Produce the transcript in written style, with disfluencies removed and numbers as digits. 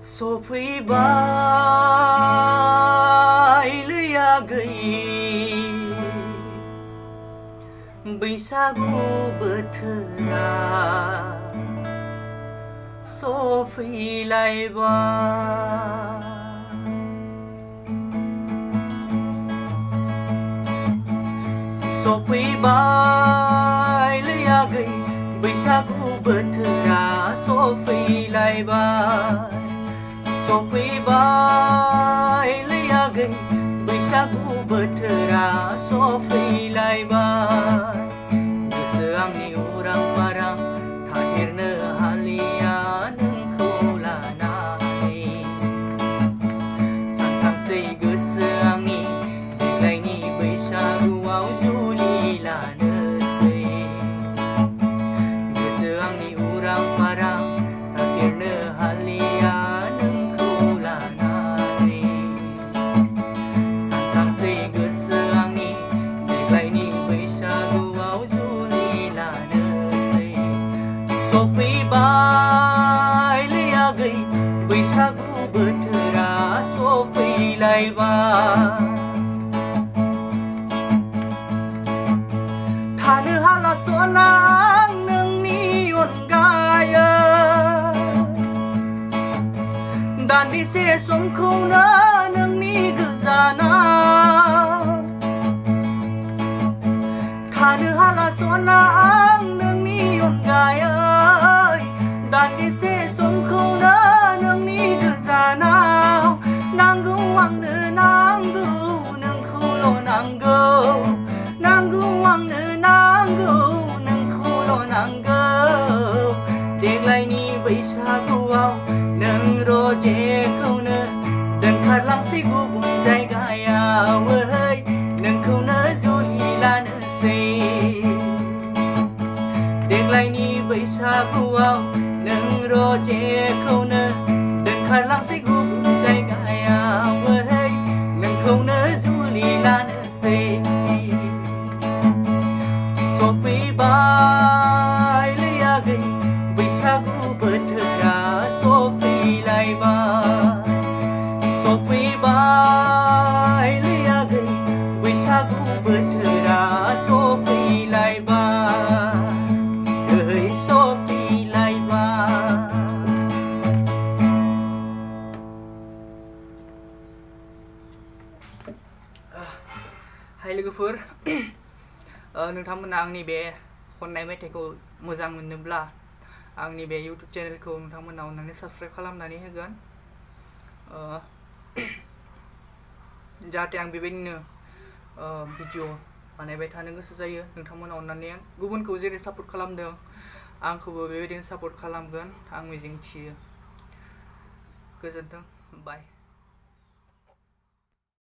सफैबाय लैयागै बैसागु बोथोरा सफैलायबाय सफैबाय लैयागै बैसागु बोथोरा सफैलायबाय सफैबाय लैयागै बैसागु बोथोरा सफैलायबाय गोसो आंनि उरां फारां थाथेरनो हालिया नोंखौ लानानै सानथांसै गोसो आंनि देग्लायनि बैसागुआव जुलि लानोसै गोसो आंनि उरां फारां थाथेरनो हालिया नोंखौ लानानै सानथांसै गोसो आंनि देग्लायनि बैसागुआव जुलि लानोसै सफैबाय लैयागै बैसागु बोथोरा सफैलायबाय थानो हाला सना आं नोंनि अनगायै दान्दिसे समखौनो नोंनि गोजानाव थानो हाला सना आं नोंनि अनगायै दान्दिसे समखौनो नोंनि गोजानाव नांगौ आंनो नांगौ नोंखौल' नांगौ नांगौ आंनो नांगौ नोंखौल' नांगौ देग्लायनि बैसागुआव नों रजेखौनो दोनखारलांसै गुबुन जायगायाव नोंखौनो जुलि लानोसै देग्लायनि बैसागुआव नों रजेखौनो दोनखारलांसै गुबुन जायगायाव नोंखौनो जुलि लानोसै सफैबाय लैयागै बैसागु बोथोरा सफैलायबाय सफैबाय लैयागै बैसागु बोथोरा सफैलायबाय सफैलायबाय हाय लोगोफोर नोंथांमोना आंनि बे खननाय मेथाइखौ मोजां मोनोब्ला आंनि बे इउटुब चेनेलखौ नोंथांमोना अननानै साबस्क्राइब खालामनानै होगोन जाहाथे आं बेबायदिनो भिडिअ बानायबाय थानो गोसो जायो नोंथांमोना अननानै गुबुनखौ जेरै सापर्ट खालामदों आंखौबो बेबायदिनो सापर्ट खालामगोन आं मिजिंथियो गोजोन्थों बाय